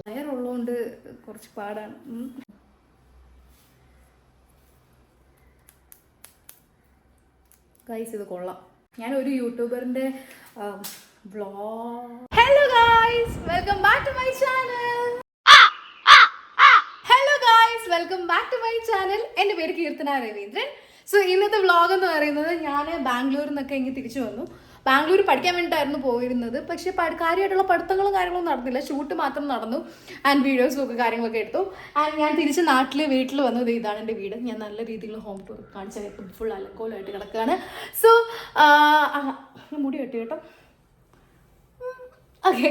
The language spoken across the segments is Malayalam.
വയറുള്ളതുകൊണ്ട് കുറച്ച് പാടാണ്. ഗൈസ് ഇത് കൊള്ളാം. ഞാനൊരു യൂട്യൂബറിൻ്റെ vlog. Hello guys, welcome back to my channel. Welcome back to my channel. എൻ്റെ പേര് കീർത്തന രവീന്ദ്രൻ. സോ ഇന്നത്തെ വ്ളോഗ് എന്ന് പറയുന്നത്, ഞാൻ ബാംഗ്ലൂരിൽ നിന്നൊക്കെ ഇങ്ങനെ തിരിച്ചു വന്നു. ബാംഗ്ലൂർ പഠിക്കാൻ വേണ്ടിയിട്ടായിരുന്നു പോയിരുന്നത്. പക്ഷേ കാര്യമായിട്ടുള്ള പഠിത്തങ്ങളും കാര്യങ്ങളും നടന്നില്ല. ഷൂട്ട് മാത്രം നടന്നു ആൻഡ് വീഡിയോസും ഒക്കെ കാര്യങ്ങളൊക്കെ എടുത്തു. ആൻഡ് ഞാൻ തിരിച്ച് വീട്ടിൽ വന്നത്. ഇതാണ് എൻ്റെ വീട്. ഞാൻ നല്ല രീതിയിൽ ഹോം ടൂർ കാണിച്ചാൽ ഫുൾ അലക്കോലമായിട്ട് കിടക്കുകയാണ്. സോ മുടി വെട്ടി കേട്ടോ. ഓക്കെ,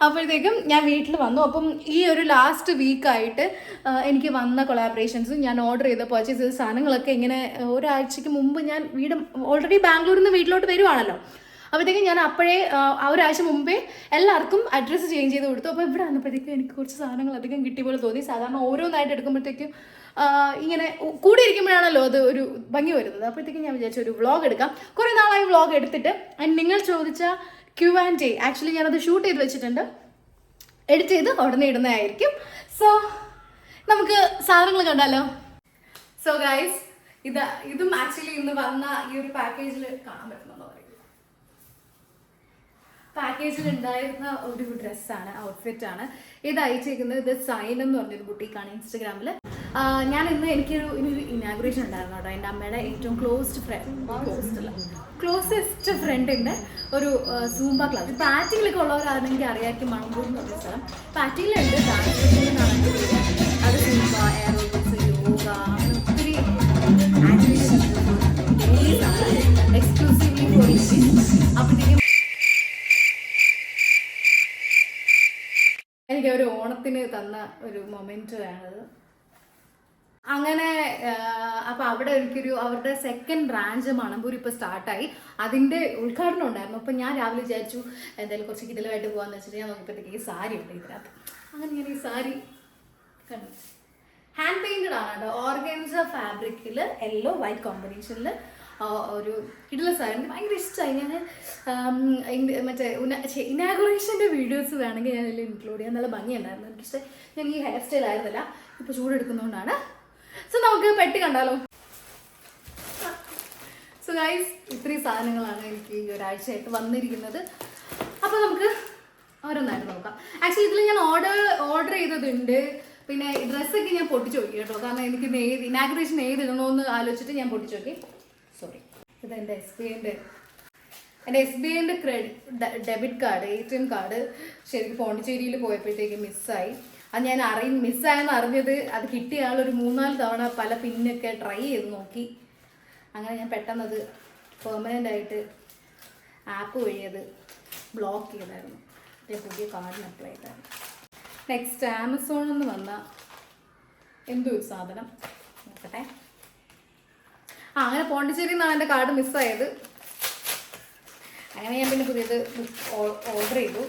അപ്പോഴത്തേക്കും ഞാൻ വീട്ടിൽ വന്നു. അപ്പം ഈ ഒരു ലാസ്റ്റ് വീക്കായിട്ട് എനിക്ക് വന്ന കൊളാബറേഷൻസും ഞാൻ ഓർഡർ ചെയ്ത പർച്ചേസ് ചെയ്ത സാധനങ്ങളൊക്കെ ഇങ്ങനെ ഒരാഴ്ചയ്ക്ക് മുമ്പ് ഞാൻ ഓൾറെഡി ബാംഗ്ലൂരിൽ നിന്ന് വീട്ടിലോട്ട് വരുവാണല്ലോ. അപ്പോഴത്തേക്കും ഞാൻ അപ്പോഴേ ഒരാഴ്ച മുമ്പേ എല്ലാവർക്കും അഡ്രസ്സ് ചേഞ്ച് ചെയ്ത് കൊടുത്തു. അപ്പോൾ ഇവിടെ വന്നപ്പോഴത്തേക്കും എനിക്ക് കുറച്ച് സാധനങ്ങൾ അധികം കിട്ടിയ പോലെ തോന്നി. സാധാരണ ഓരോന്നായിട്ട് എടുക്കുമ്പോഴത്തേക്കും ഇങ്ങനെ കൂടി ഇരിക്കുമ്പോഴാണല്ലോ അത് ഒരു ഭംഗി വരുന്നത്. അപ്പോഴത്തേക്കും ഞാൻ വിചാരിച്ചു ഒരു വ്ളോഗ് എടുക്കാം. കുറേ നാളായി വ്ളോഗ് എടുത്തിട്ട്. നിങ്ങൾ ചോദിച്ച Q&A ആക്ച്വലി ഞാനത് ഷൂട്ട് ചെയ്ത് വെച്ചിട്ടുണ്ട്. എഡിറ്റ് ചെയ്ത് ഉടനെ ഇടുന്നതായിരിക്കും. സോ നമുക്ക് സാധനങ്ങൾ കണ്ടാലോ. സോ ഗൈസ്, ഇതും ആക്ച്വലി ഇന്ന് വന്ന ഈ ഒരു പാക്കേജിൽ കാണാൻ പറ്റുന്നുണ്ടോ അറിയില്ല. പാക്കേജിൽ ഉണ്ടായിരുന്ന ഒരു ഡ്രസ്സാണ്, ഔട്ട്ഫിറ്റാണ് ഇത്. അയച്ചേക്കുന്നത് ഇത് സൈൻ എന്ന് പറഞ്ഞൊരു ബുട്ടീക്കാണ് ഇൻസ്റ്റഗ്രാമിൽ. ഞാൻ എനിക്കൊരു ഇനാഗുറേഷൻ ഉണ്ടായിരുന്നു കേട്ടോ. എൻ്റെ അമ്മയുടെ ഏറ്റവും ക്ലോസസ്റ്റ് ഫ്രണ്ടിൻ്റെ ഒരു സൂംബ ക്ലാസ്. പാറ്റിങ്ങിലൊക്കെ ഉള്ളവരാണെങ്കിൽ അറിയാമായിരിക്കും. മണമ്പൂർ എന്ന് പറഞ്ഞ സ്ഥലം പാറ്റിങ്ങിലുണ്ട്. ഡാൻസ് അത് സൂംബ, എയറോബിക്സ്, യോഗ, ഒത്തിരി ആക്ടിവിറ്റീസ് എക്സ്ക്ലൂസീവ്ലി ഫോർ ലേഡീസ്. അപ്പോഴത്തേക്കും എനിക്ക് ഒരു ഓണത്തിന് തന്ന ഒരു മൊമെൻ്റ് ആണത്. അങ്ങനെ അപ്പോൾ അവിടെ അവരുടെ സെക്കൻഡ് ബ്രാഞ്ച് മണമ്പൂർ ഇപ്പോൾ സ്റ്റാർട്ടായി. അതിൻ്റെ ഉദ്ഘാടനം ഉണ്ടായിരുന്നു. അപ്പോൾ ഞാൻ രാവിലെ വിചാരിച്ചു എന്തായാലും കുറച്ച് കിടലമായിട്ട് പോകാമെന്ന് വെച്ചിട്ട് ഞാൻ നോക്കിയപ്പോഴത്തേക്ക് ഈ സാരി ഉണ്ട് ഇതിനകത്ത്. അങ്ങനെ ഞാൻ ഈ സാരി കണ്ടു. ഹാൻഡ് പെയിൻറ്റഡ് ആണ് കേട്ടോ. ഓർഗൻസ ഫാബ്രിക്കിൽ യെല്ലോ വൈറ്റ് കോമ്പിനേഷനിൽ ഒരു കിടില സാരി. എനിക്ക് ഭയങ്കര ഇഷ്ടമായി. ഞാൻ മറ്റേ ഇനാഗുറേഷൻ്റെ വീഡിയോസ് വേണമെങ്കിൽ ഞാൻ അതിൽ ഇൻക്ലൂഡ് ചെയ്യാൻ നല്ല ഭംഗിയുണ്ടായിരുന്നു. എനിക്കിഷ്ടം. ഞാൻ ഈ ഹെയർ സ്റ്റൈൽ ആയിരുന്നില്ല, ഇപ്പോൾ ചൂടെടുക്കുന്നതുകൊണ്ടാണ്. സോ നമുക്ക് പെട്ടി കണ്ടാലോ. സോ ഗൈസ്, ഇത്രയും സാധനങ്ങളാണ് എനിക്ക് ഈ ഒരാഴ്ചയായിട്ട് വന്നിരിക്കുന്നത്. അപ്പോൾ നമുക്ക് ഓരോന്നായിട്ട് നോക്കാം. ആക്ച്വലി ഇതിൽ ഞാൻ ഓർഡർ ചെയ്തതുണ്ട്. പിന്നെ ഡ്രസ്സൊക്കെ ഞാൻ പൊട്ടിച്ച് നോക്കി കേട്ടോ. കാരണം എനിക്ക് ഇനാഗുറേഷൻ ഇടണമെന്ന് ആലോചിച്ചിട്ട് ഞാൻ പൊട്ടിച്ച് നോക്കി. സോറി, ഇത് എൻ്റെ എസ് ബി ഐൻ്റെ ഡെബിറ്റ് കാർഡ്, ATM കാർഡ് ശരിക്കും പോണ്ടിച്ചേരിയിൽ പോയപ്പോഴത്തേക്ക് മിസ്സായി. അത് ഞാൻ മിസ്സായെന്ന് അറിഞ്ഞത് അത് കിട്ടിയ ആളൊരു 3-4 തവണ പല പിന്നൊക്കെ ട്രൈ ചെയ്ത് നോക്കി. അങ്ങനെ ഞാൻ പെട്ടെന്നത് പെർമനൻ്റ് ആയിട്ട് ആപ്പ് വഴി അത് ബ്ലോക്ക് ചെയ്തായിരുന്നു. പുതിയ കാർഡിന് അപ്ലൈ ചെയ്തായിരുന്നു. നെക്സ്റ്റ് ആമസോണിൽ നിന്ന് വന്ന എന്തോ ഒരു സാധനം നോക്കട്ടെ. അങ്ങനെ പോണ്ടിച്ചേരിയിൽ നിന്നാണ് എൻ്റെ കാർഡ് മിസ്സായത്. അങ്ങനെ ഞാൻ പിന്നെ പുതിയത് ഓർഡർ ചെയ്തു.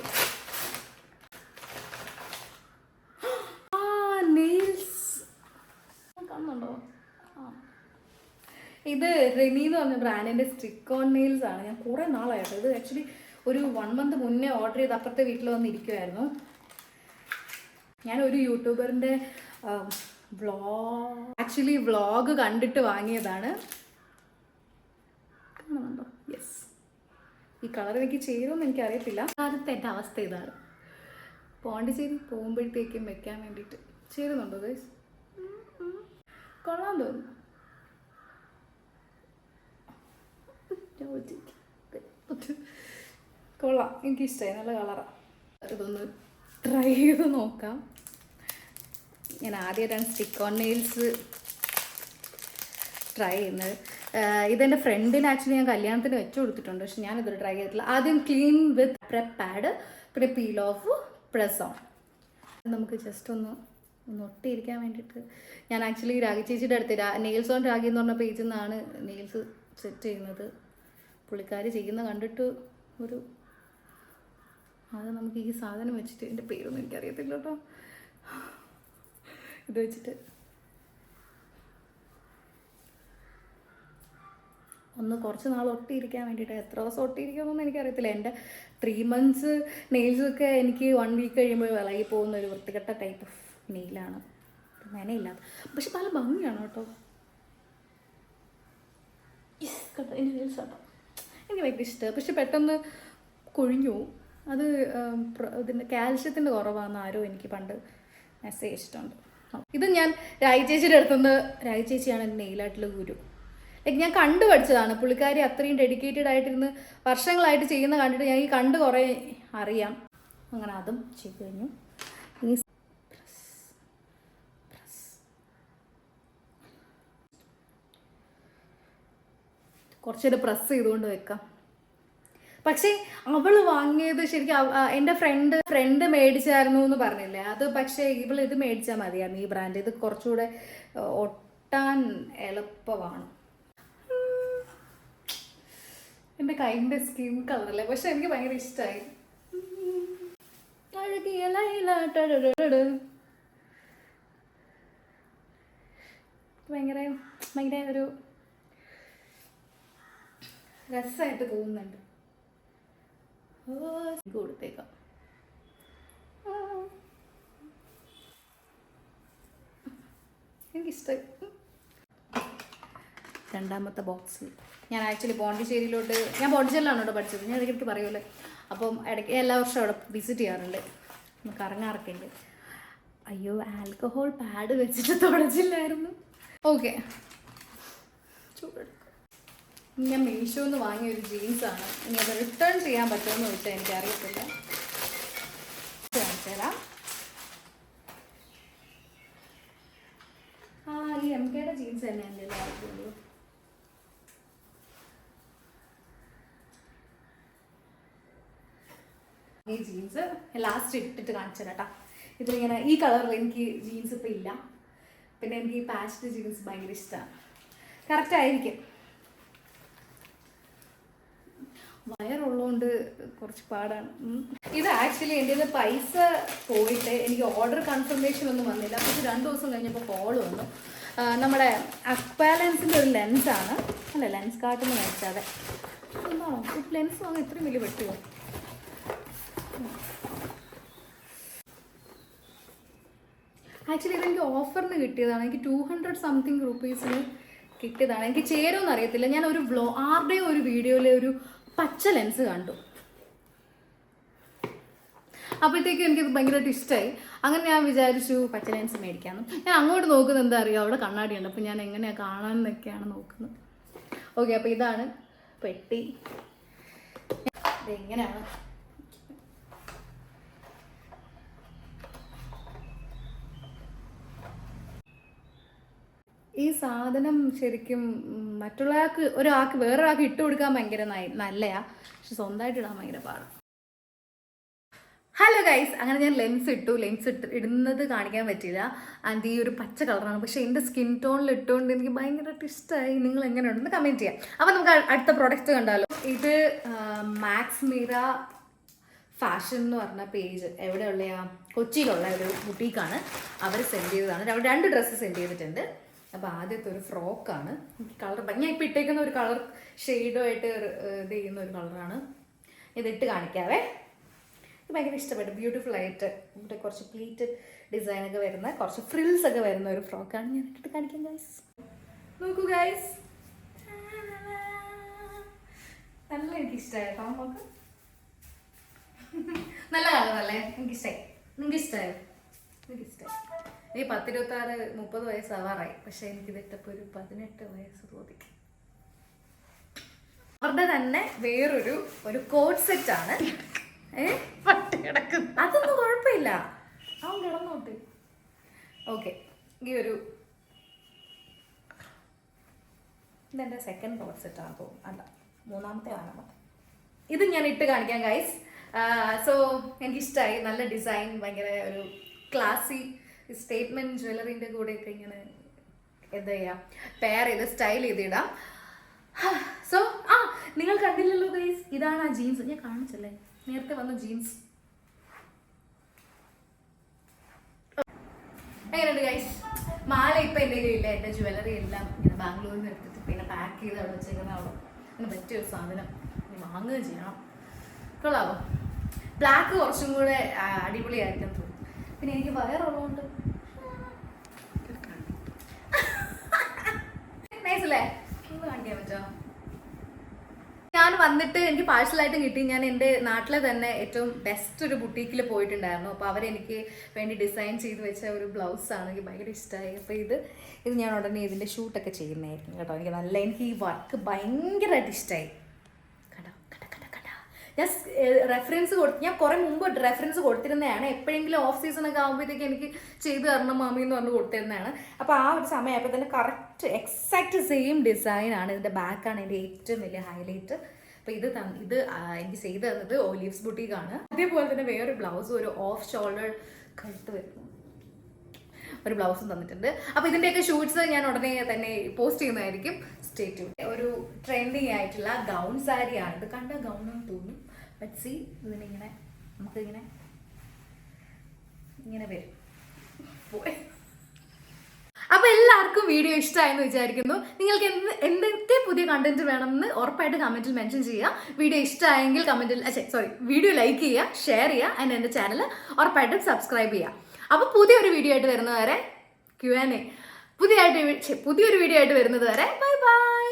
കാണുന്നുണ്ടോ? ഇത് റെനി എന്ന് പറഞ്ഞ ബ്രാൻഡിൻ്റെ സ്റ്റിക്ക് ഓൺ നെയിൽസ് ആണ്. ഞാൻ കുറേ നാളായിട്ട് ഇത് ആക്ച്വലി ഒരു 1 month മുന്നേ ഓർഡർ ചെയ്ത് അപ്പുറത്തെ വീട്ടിൽ വന്നിരിക്കുമായിരുന്നു. ഞാനൊരു യൂട്യൂബറിൻ്റെ വ്ളോഗ് കണ്ടിട്ട് വാങ്ങിയതാണ്. കാണുന്നുണ്ടോ? യെസ്, ഈ കളർ എനിക്ക് ചേരുമെന്ന് എനിക്കറിയത്തില്ല. ആദ്യത്തെ എൻ്റെ അവസ്ഥ ഇതാണ്. പോണ്ടിച്ചേരി പോകുമ്പോഴത്തേക്കും വെക്കാൻ വേണ്ടിയിട്ട് ചേരുന്നുണ്ടോ ഗൈസ്? കൊള്ളാൻ തോന്നുന്നു. കൊള്ളാം, എനിക്കിഷ്ടമായി. നല്ല കളറാണ്. ഇതൊന്ന് ട്രൈ ചെയ്ത് നോക്കാം. ഞാൻ ആദ്യമായിട്ടാണ് സ്റ്റിക്ക് ഓൺ നെയിൽസ് ട്രൈ ചെയ്യുന്നത്. ഇതെൻ്റെ ഫ്രണ്ടിന് ആക്ച്വലി ഞാൻ കല്യാണത്തിന് വെച്ച് കൊടുത്തിട്ടുണ്ട്. പക്ഷെ ഞാനിതൊരു ട്രൈ ചെയ്തിട്ടില്ല. ആദ്യം ക്ലീൻ വിത്ത് പ്രെപ്പ് പാഡ്, പിന്നെ പീൽ ഓഫ്, പ്രസ് ഓൺ. നമുക്ക് ജസ്റ്റ് ഒന്ന് ഒട്ടിയിരിക്കാൻ വേണ്ടിയിട്ട് ഞാൻ ആക്ച്വലി രാഗി ചേച്ചിയുടെ അടുത്ത് നെയിൽസ് ഓൺ രാഗി എന്ന് പറഞ്ഞ പേജിൽ നിന്നാണ് നെയിൽസ് സെറ്റ് ചെയ്യുന്നത്. പുള്ളിക്കാരി ചെയ്യുന്ന കണ്ടിട്ട് അത് നമുക്ക് ഈ സാധനം വെച്ചിട്ട്, എൻ്റെ പേരൊന്നും എനിക്കറിയത്തില്ല കേട്ടോ. ഇത് വെച്ചിട്ട് ഒന്ന് കുറച്ച് നാൾ ഒട്ടിയിരിക്കാൻ വേണ്ടിയിട്ട്. എത്ര ദിവസം ഒട്ടിയിരിക്കുമെന്നൊന്നും എനിക്കറിയത്തില്ല. എൻ്റെ 3 months നെയിൽസൊക്കെ എനിക്ക് 1 week കഴിയുമ്പോൾ വിളകി പോകുന്ന ഒരു വൃത്തികെട്ട ടൈപ്പ് ഓഫ് നെയിലാണ്, മെനയില്ലാത്ത. പക്ഷെ നല്ല ഭംഗിയാണ് കേട്ടോ. കേട്ടോ എൻ്റെ നെയിൽസ് കേട്ടോ എനിക്ക് ഭയങ്കര ഇഷ്ടമാണ്. പക്ഷെ പെട്ടെന്ന് കൊഴിഞ്ഞു. അത് ഇതിൻ്റെ കാൽഷ്യത്തിൻ്റെ കുറവാണെന്ന് ആരോ എനിക്ക് പണ്ട് മെസ്സേജ് ഇഷ്ടമുണ്ട്. ഇത് ഞാൻ രാജി ചേച്ചിയുടെ അടുത്തുനിന്ന്, രാജി ചേച്ചിയാണ് എൻ്റെ നെയിലായിട്ടുള്ള ഗുരു. ലൈക്ക് ഞാൻ കണ്ടു പഠിച്ചതാണ്. പുള്ളിക്കാരി അത്രയും ഡെഡിക്കേറ്റഡ് ആയിട്ടിരുന്ന് വർഷങ്ങളായിട്ട് ചെയ്യുന്ന കണ്ടിട്ട് ഞാൻ ഈ കണ്ട് കുറേ അറിയാം. അങ്ങനെ അതും ചെയ്ത് കഴിഞ്ഞു. ഇനി കുറച്ചേരം പ്രസ് ചെയ്തുകൊണ്ട് വെക്കാം. പക്ഷേ അവൾ വാങ്ങിയത് ശരിക്കും എൻ്റെ ഫ്രണ്ട് മേടിച്ചായിരുന്നു എന്ന് പറഞ്ഞില്ലേ, അത് പക്ഷേ ഇവൾ ഇത് മേടിച്ചാൽ മതിയായിരുന്നു, ഈ ബ്രാൻഡ്. ഇത് കുറച്ചുകൂടെ ഒട്ടാൻ എളുപ്പമാണ്. എൻ്റെ കൈൻ്റെ സ്കിൻ കളറല്ലേ, പക്ഷെ എനിക്ക് ഭയങ്കര ഇഷ്ടമായി. ഭയങ്കര ഭയങ്കര ഒരു രസമായിട്ട് തോന്നുന്നുണ്ട്. കൊടുത്തേക്കാം. എനിക്കിഷ്ടമായി. രണ്ടാമത്തെ ബോക്സ് ഞാൻ ആക്ച്വലി പോണ്ടിച്ചേരിയിലോട്ട്, ഞാൻ പോണ്ടിച്ചേരിയിലാണ് കേട്ടോ പഠിച്ചത്, ഞാൻ ഇടയ്ക്ക് പറയുമല്ലേ. അപ്പം ഇടയ്ക്ക് എല്ലാ വർഷവും അവിടെ വിസിറ്റ് ചെയ്യാറുണ്ട്, കറങ്ങാറൊക്കെ ഉണ്ട്. അയ്യോ ആൽക്കഹോൾ പാഡ് വെച്ചിട്ട് തുടച്ചില്ലായിരുന്നു. ഓക്കെ, ചൂടെടുക്കും. ഞാൻ മീഷോന്ന് വാങ്ങിയൊരു ജീൻസാണ്. ഇനി അത് റിട്ടേൺ ചെയ്യാൻ പറ്റുമെന്ന് ചോദിച്ചാൽ എനിക്കറിയത്തില്ല. കാണിച്ചു തരാം. ഈ MKയുടെ ജീൻസ് തന്നെ എൻ്റെ എല്ലാവർക്കുള്ളൂ. ഈ ജീൻസ് ലാസ്റ്റ് ഇട്ടിട്ട് കാണിച്ചു തരാം കേട്ടോ. ഇതിലിങ്ങനെ ഈ കളറിൽ എനിക്ക് ജീൻസ് ഇപ്പം ഇല്ല. പിന്നെ എനിക്ക് ഈ പാസ്റ്റ് ജീൻസ് ഭയങ്കര ഇഷ്ടമാണ്. കറക്റ്റ് ആയിരിക്കും. വയറുള്ളതുകൊണ്ട് കുറച്ച് പാടാണ്. ഇത് ആക്ച്വലി എൻ്റെ പൈസ പോയിട്ട് എനിക്ക് ഓർഡർ കൺഫർമേഷൻ ഒന്നും വന്നില്ല. പക്ഷെ 2 ദിവസം കഴിഞ്ഞപ്പോൾ കോൾ വന്നു. നമ്മുടെ അക്വാലൻസിൻ്റെ ഒരു ലെൻസാണ്, അല്ല ലെൻസ് കാർട്ടിന് മേടിച്ചാതെ. എന്താണോ ലെൻസ് വാങ്ങാൻ ഇത്രയും വലിയ വെട്ടുമോ? ആക്ച്വലി ഇതെനിക്ക് ഓഫറിന് കിട്ടിയതാണ്. എനിക്ക് 200 something rupees കിട്ടിയതാണ്. എനിക്ക് ചേരുമെന്ന് അറിയത്തില്ല. ഞാൻ ഒരു ആരുടെയും ഒരു വീഡിയോയിൽ ഒരു പച്ച ലെൻസ് കണ്ടു. അപ്പോഴത്തേക്കും എനിക്കത് ഭയങ്കരമായിട്ട് ഇഷ്ടമായി. അങ്ങനെ ഞാൻ വിചാരിച്ചു പച്ച ലെൻസ് മേടിക്കാമെന്ന്. ഞാൻ അങ്ങോട്ട് നോക്കുന്നത് എന്താ അറിയുക, അവിടെ കണ്ണാടിയുണ്ട്. അപ്പോൾ ഞാൻ എങ്ങനെയാണ് കാണാമെന്നൊക്കെയാണ് നോക്കുന്നത്. ഓക്കെ, അപ്പോൾ ഇതാണ് പെട്ടി. ഇതെങ്ങനെയാണ് ഈ സാധനം ശരിക്കും ഒരാൾക്ക് വേറൊരാൾക്ക് ഇട്ട് കൊടുക്കാൻ ഭയങ്കര നല്ലയാ, പക്ഷെ സ്വന്തമായിട്ട് ഇടാൻ ഭയങ്കര പാടാണ്. ഹലോ ഗൈസ്, അങ്ങനെ ഞാൻ ലെൻസ് ഇടുന്നത് കാണിക്കാൻ പറ്റില്ല. ആൻഡ് ഈ ഒരു പച്ച കളറാണ്, പക്ഷേ എൻ്റെ സ്കിൻ ടോണിൽ ഇട്ടുകൊണ്ട് എനിക്ക് ഭയങ്കരമായിട്ട് ഇഷ്ടമായി. നിങ്ങൾ എങ്ങനെയുണ്ടെന്ന് കമൻറ്റ് ചെയ്യാം. അപ്പോൾ നമുക്ക് അടുത്ത പ്രോഡക്റ്റ് കണ്ടാലോ. ഇത് മാക്സ്മീറ ഫാഷൻ എന്ന് പറഞ്ഞ പേജ് എവിടെയുള്ള കൊച്ചിയിലുള്ള ഒരു ബുട്ടീക്കാണ്. അവർ സെൻഡ് ചെയ്തതാണ്. അവർ 2 ഡ്രസ്സ് സെൻഡ് ചെയ്തിട്ടുണ്ട്. അപ്പോൾ ആദ്യത്തെ ഒരു ഫ്രോക്കാണ്. കളർ ഞാൻ ഇപ്പോൾ ഇട്ടേക്കുന്ന ഒരു കളർ ഷെയ്ഡുമായിട്ട് ഇത് ചെയ്യുന്ന ഒരു കളറാണ്. ഇതിട്ട് കാണിക്കാവേ. ഇത് ഭയങ്കര ഇഷ്ടപ്പെട്ടു. ബ്യൂട്ടിഫുൾ ആയിട്ട് ഇവിടെ കുറച്ച് പ്ലീറ്റഡ് ഡിസൈനൊക്കെ വരുന്ന, കുറച്ച് ഫ്രിൽസ് ഒക്കെ വരുന്ന ഒരു ഫ്രോക്കാണ്. ഞാൻ ഇട്ടിട്ട് കാണിക്കാം ഗൈസ്. നോക്കൂ ഗൈസ്, നല്ല എനിക്കിഷ്ടമായി കേട്ടോ. നമുക്ക് നല്ല കളറല്ലേ, എനിക്കിഷ്ടമായി. നിങ്ങൾക്ക് ഇഷ്ടമായോ? എനിക്കിഷ്ടമായി. ഈ 10, 26, 30 വയസ്സാവാറായി. പക്ഷെ എനിക്കിതിട്ടപ്പോൾ ഒരു 18 വയസ്സ് തോന്നി. അവരുടെ തന്നെ വേറൊരു കോട്ട് സെറ്റാണ്. അതൊന്നും കുഴപ്പമില്ല, അവൻ കിടന്നോട്ട്. ഓക്കെ, ഈ ഒരു ഇതെൻ്റെ സെക്കൻഡ് കോട്ട് സെറ്റാണ് തോന്നുന്നു. അല്ല, 3ാമത്തെ ആണ്. ഇത് ഞാൻ ഇട്ട് കാണിക്കാം ഗൈസ്. സോ എനിക്കിഷ്ടമായി. നല്ല ഡിസൈൻ, ഭയങ്കര ഒരു ക്ലാസി സ്റ്റേറ്റ്മെൻറ്റ് ജ്വല്ലറിൻ്റെ കൂടെയൊക്കെ ഇങ്ങനെ എന്താ ചെയ്യുക, പെയർ ചെയ്ത് സ്റ്റൈൽ ചെയ്തിടാം. സോ നിങ്ങൾ കണ്ടില്ലല്ലോ ഗൈസ്, ഇതാണ് ആ ജീൻസ്. ഞാൻ കാണിച്ചല്ലേ നേരത്തെ വന്ന ജീൻസ്. എങ്ങനെയുണ്ട് ഗൈസ്? മാല ഇപ്പം എൻ്റെ കയ്യിലില്ല. എൻ്റെ ജ്വല്ലറി എല്ലാം ഇങ്ങനെ ബാംഗ്ലൂരിൽ നിന്ന് എടുത്തിട്ട് പിന്നെ പാക്ക് ചെയ്ത് അവിടെ വെച്ചേക്കുന്ന അവിടെ ഇതിന് പറ്റിയൊരു സാധനം ഇനി വാങ്ങുകയും ചെയ്യണം. കൊള്ളാവോ? ബ്ലാക്ക് കുറച്ചും കൂടെ അടിപൊളിയായിരിക്കും തോന്നുന്നു. പിന്നെ എനിക്ക് വയറുള്ളതുകൊണ്ട് നൈസല്ലേ, ഒന്ന് കാണിക്കാൻ പറ്റുമോ? ഞാൻ വന്നിട്ട് എനിക്ക് പാഴ്സലായിട്ട് കിട്ടി. ഞാൻ എൻ്റെ നാട്ടിലെ തന്നെ ഏറ്റവും ബെസ്റ്റ് ഒരു ബുട്ടീക്കിൽ പോയിട്ടുണ്ടായിരുന്നു. അപ്പോൾ അവരെനിക്ക് വേണ്ടി ഡിസൈൻ ചെയ്ത് വെച്ച ഒരു ബ്ലൗസാണ്, എനിക്ക് ഭയങ്കര ഇഷ്ടമായി. അപ്പോൾ ഇത് ഞാൻ ഉടനെ ഇതിൻ്റെ ഷൂട്ടൊക്കെ ചെയ്യുന്നതായിരിക്കും കേട്ടോ. എനിക്ക് ഈ വർക്ക് ഭയങ്കരമായിട്ട് ഇഷ്ടമായി. ഞാൻ റെഫറൻസ് ഞാൻ കുറേ മുമ്പ് റെഫറൻസ് കൊടുത്തിരുന്നതാണ്. എപ്പോഴെങ്കിലും ഓഫ് സീസണൊക്കെ ആകുമ്പോഴത്തേക്ക് എനിക്ക് ചെയ്തു തരണം മാമി എന്ന് പറഞ്ഞ് കൊടുത്തിരുന്നതാണ്. അപ്പോൾ ആ ഒരു സമയമായപ്പോൾ തന്നെ കറക്റ്റ് എക്സാക്റ്റ് സെയിം ഡിസൈനാണ്. ഇതിൻ്റെ ബാക്കാണ് എൻ്റെ ഏറ്റവും വലിയ ഹൈലൈറ്റ്. അപ്പോൾ ഇത് എനിക്ക് ചെയ്തു തന്നത് ഒലീവ്സ് ബുട്ടീക്കാണ്. അതേപോലെ തന്നെ വേറൊരു ബ്ലൗസും ഒരു ഓഫ് ഷോൾഡർ കഴുത്ത് വരുന്നു ഒരു ബ്ലൗസും തന്നിട്ടുണ്ട്. അപ്പോൾ ഇതിൻ്റെയൊക്കെ ഷൂട്ട്സ് ഞാൻ ഉടനെ തന്നെ പോസ്റ്റ് ചെയ്യുന്നതായിരിക്കും. Stay tune. ഒരു ട്രെൻഡിങ് ആയിട്ടുള്ള ഗൗൺ സാരിയാണ്. ഇത് കണ്ട ഗൗണെന്ന് തോന്നും. ബട്ട് സി ഇതിനിങ്ങനെ നമുക്കിങ്ങനെ വരും. അപ്പോൾ എല്ലാവർക്കും വീഡിയോ ഇഷ്ടമായെന്ന് വിചാരിക്കുന്നു. നിങ്ങൾക്ക് എന്തൊക്കെ പുതിയ കണ്ടന്റ് വേണമെന്ന് ഉറപ്പായിട്ട് കമന്റിൽ മെൻഷൻ ചെയ്യുക. വീഡിയോ ഇഷ്ടമായെങ്കിൽ വീഡിയോ ലൈക്ക് ചെയ്യുക, ഷെയർ ചെയ്യുക, ആൻഡ് എൻ്റെ ചാനൽ ഉറപ്പായിട്ടും സബ്സ്ക്രൈബ് ചെയ്യുക. അപ്പോൾ പുതിയൊരു വീഡിയോ ആയിട്ട് വരുന്നവരെ പുതിയൊരു വീഡിയോ ആയിട്ട് വരുന്നത് വരെ ബൈ ബൈ.